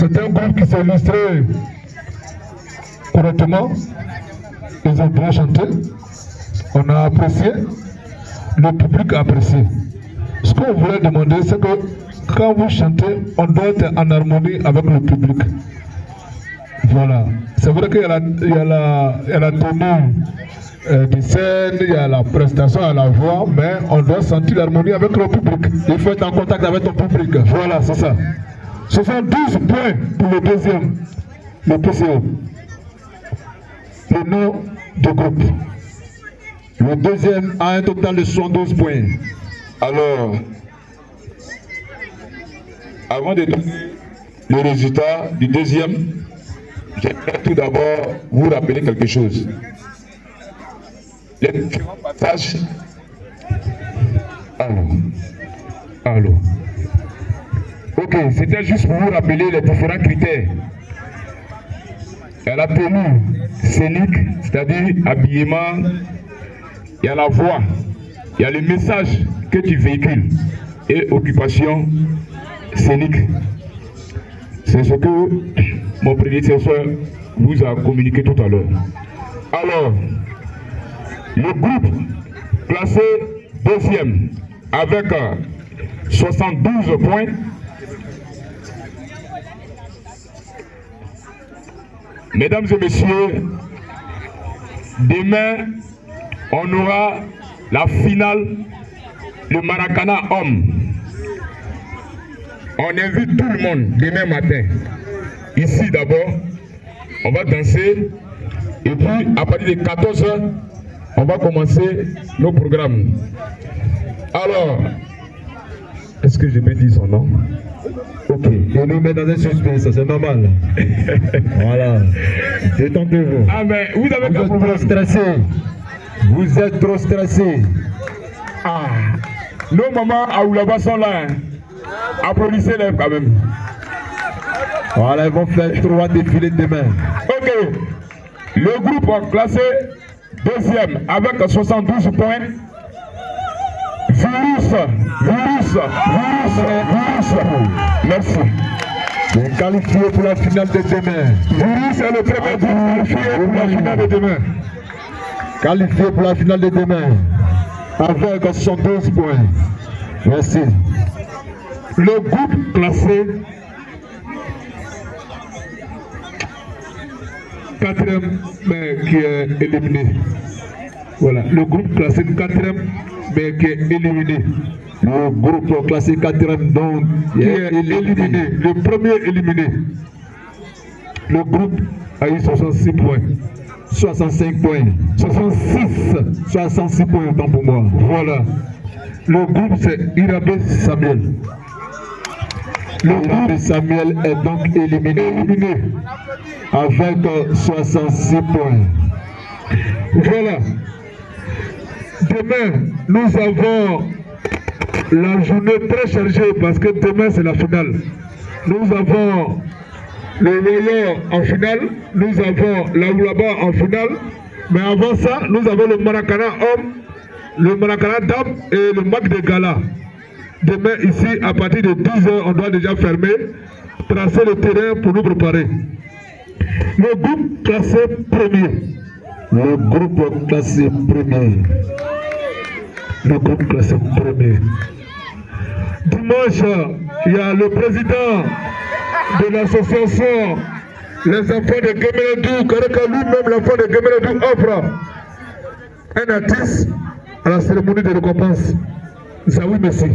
C'est un groupe qui s'est illustré correctement. Ils ont bien chanté. On a apprécié. Le public a apprécié. Ce qu'on voulait demander, c'est que quand vous chantez, on doit être en harmonie avec le public. Voilà. C'est vrai qu'il y a la tenue de scène, il y a la prestation à la voix, mais on doit sentir l'harmonie avec le public. Il faut être en contact avec ton public. Voilà, c'est ça. Ce sont 12 points pour le deuxième, le PCO. Le nom de groupe. Le deuxième a un total de 72 points. Alors, avant de donner le résultat du deuxième, j'aimerais tout d'abord vous rappeler quelque chose. Les différents passages. Allô. Ok, c'était juste pour vous rappeler les différents critères. Il y a la tenue scénique, c'est-à-dire habillement, il y a la voix, il y a le message que tu véhicules et occupation scénique. C'est ce que mon prédécesseur vous a communiqué tout à l'heure. Alors, le groupe classé deuxième avec 72 points. Mesdames et messieurs, demain, on aura la finale, le Maracana homme. On invite tout le monde demain matin. Ici d'abord, on va danser. Et puis, à partir de 14 h, on va commencer nos programmes. Alors, est-ce que je peux dire son nom? Ok. Et nous met dans un suspense, c'est normal. Voilà. Détendez-vous. Ah, mais vous avez trop stressé. Vous êtes trop stressé. Ah. Nos mamans à Oulaba sont là. Hein. Applaudissez-les quand même. Voilà, ils vont faire 3 défilés demain. Ok. Le groupe classé deuxième avec 72 points. Virus. Merci. est qualifié pour la finale de demain. Virus est le premier qualifié pour la finale de demain. Qualifié pour la finale de demain. Avec 72 points. Merci. Le groupe classé 4e, mais qui est éliminé. Voilà, le groupe classé 4e, mais qui est éliminé. Le groupe classé 4e, donc, qui est éliminé. Le premier éliminé. Le groupe a eu 66 points. 65 points. 66 points autant pour moi. Voilà. Le groupe c'est Irabé Samuel. Le groupe Samuel est donc éliminé avec 66 points. Voilà. Demain, nous avons la journée très chargée parce que demain c'est la finale. Nous avons le Royaume en finale, nous avons la Oulaba en finale, mais avant ça, nous avons le Maracana homme, le Maracana dame et le Mac de Gala. Demain ici, à partir de 10 h, on doit déjà fermer, tracer le terrain pour nous préparer. Le groupe classé premier. Le groupe classé premier. Le groupe classé premier. Dimanche, il y a le président de l'association Les Enfants de Gemeledou, Kareka lui-même, l'enfant de Gemeledou, offre un artiste à la cérémonie de récompense. Zawi Messi.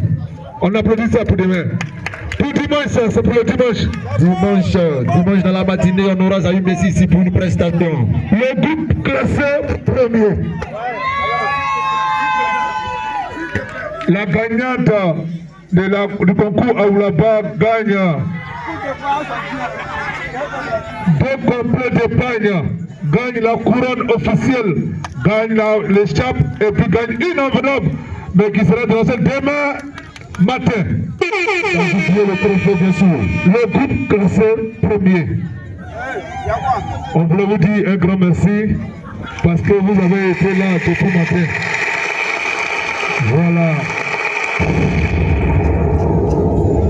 On applaudit ça pour demain. Pour dimanche, c'est pour le dimanche. Dimanche dans la matinée, on aura Zawi Messi ici pour une prestation. Le groupe classé premier. La gagnante du concours Aoulaba gagne 2 complets d'épargne, gagne la couronne officielle, gagne l'écharpe et puis gagne une enveloppe, mais qui sera lancée demain matin. Le trophée, bien sûr. Le groupe classé premier. On voulait vous dire un grand merci parce que vous avez été là depuis matin. Voilà.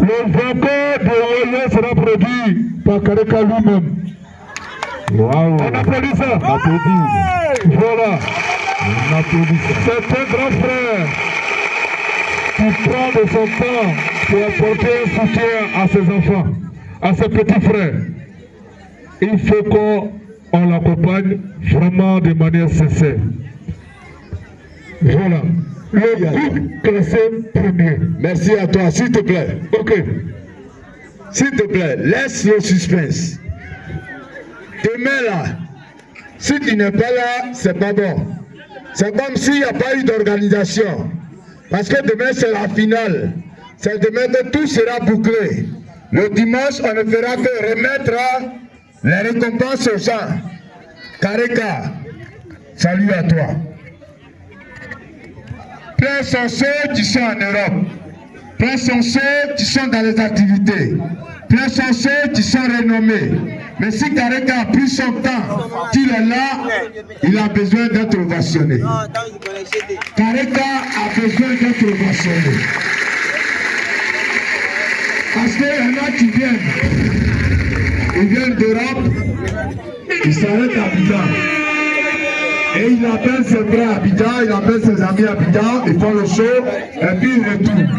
Le vainqueur de Oyo sera produit par Kareka lui-même. Waouh. On applaudit ça. On applaudit. Voilà. On applaudit ça. C'est un grand frère qui prend de son temps pour apporter un soutien à ses enfants, à ses petits frères. Il faut qu'on l'accompagne vraiment de manière sincère. Voilà. Le groupe classé premier. Merci à toi, s'il te plaît. Ok. S'il te plaît, laisse le suspense. Demain là, si tu n'es pas là, c'est pas bon. C'est comme s'il n'y a pas eu d'organisation. Parce que demain c'est la finale. C'est demain que tout sera bouclé. Le dimanche, on ne fera que remettre les récompenses aux gens. Kareka, salut à toi. Plein sont ceux qui sont en Europe. Plein sont ceux qui sont dans les activités. Plein sont ceux qui sont renommés. Mais si Kareka a pris son temps, qu'il est là, il a besoin d'être ovationné. Kareka a besoin d'être ovationné. Parce qu'il y en a qui viennent. Ils viennent d'Europe, ils s'arrêtent à Abidjan. Et il appelle ses frères à Abidjan, il appelle ses amis à Abidjan, ils font le show, et puis ils retournent.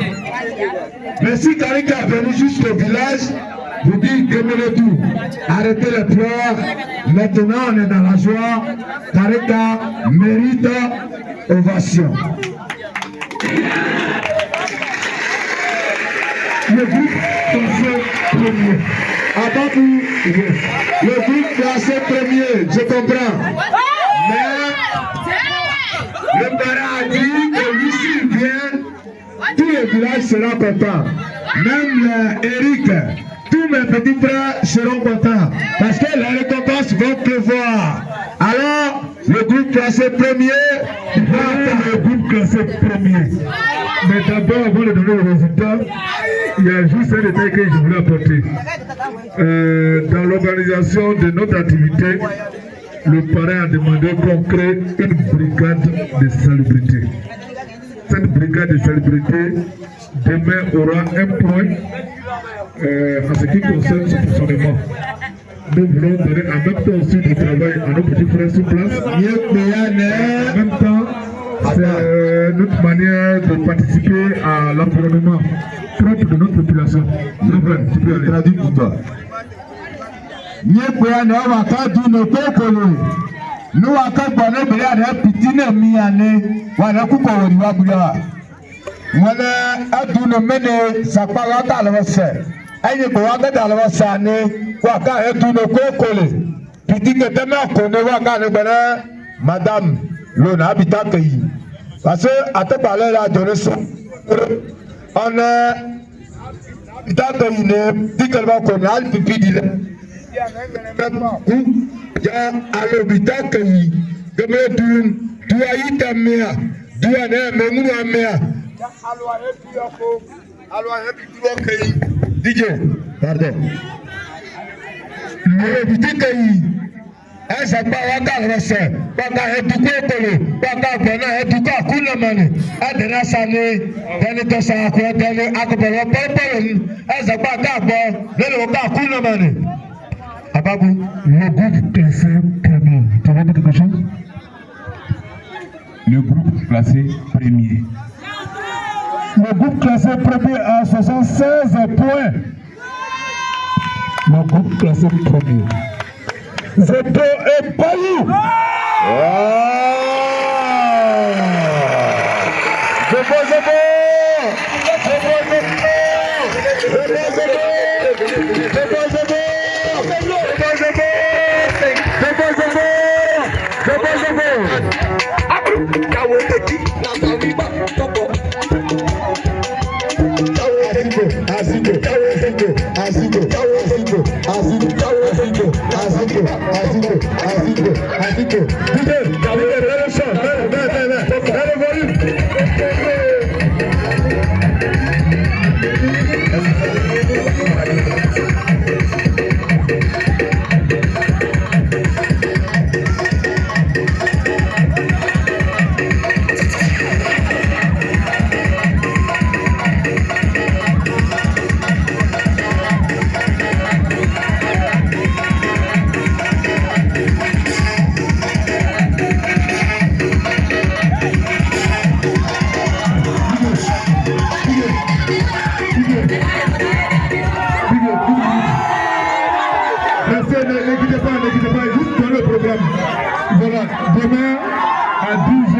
Mais si Kareka est venu jusqu'au village, vous dites demeurez tout, arrêtez les pleurs, maintenant on est dans la joie, Kareka mérite ovation. Le groupe classé premier. Avant vous, le groupe classé premier, je comprends. Mais le parent a dit que lui s'il vient, tout le village sera content. Même Eric, tous mes petits frères seront contents. Parce que les récompenses vont pleuvoir. Alors, le groupe classé premier va attendre. Le groupe classé premier. Mais d'abord, avant de donner le résultat, il y a juste un détail que je voulais apporter. Dans l'organisation de notre activité, le parrain a demandé qu'on crée une brigade de salubrité. Cette brigade de salubrité, demain, aura un point en ce qui concerne ce fonctionnement. Nous voulons donner en même temps aussi du travail à nos petits frères sur place. En même temps, c'est notre manière de participer à l'environnement propre de notre population. Tu peux aller. Traduis pour toi. Nous Madame Lona Habitakeyi. Parce que à te parler là de ça, on a Habitakeyi ne dit qu'elle va connaître pipi dit là. Il y a à l'Habitakeyi comme tu as eu ta mère, tu as eu ta mère. DJ, pardon. L'Habitakeyi. Essa palavra você, para educar pelo, para ganhar educar com a mãe, a deraça ne, dele to sa ko dele akopelo pelo, essa para bom, dele o com a mãe. Ababu, le groupe classé premier. Tu veux dire quelque chose? Le groupe classé premier. Le groupe classé premier a 76 points. Le groupe classé premier. Zeto et Payou. Restez, n'écoutez pas, juste dans le programme. Voilà, demain à 10h,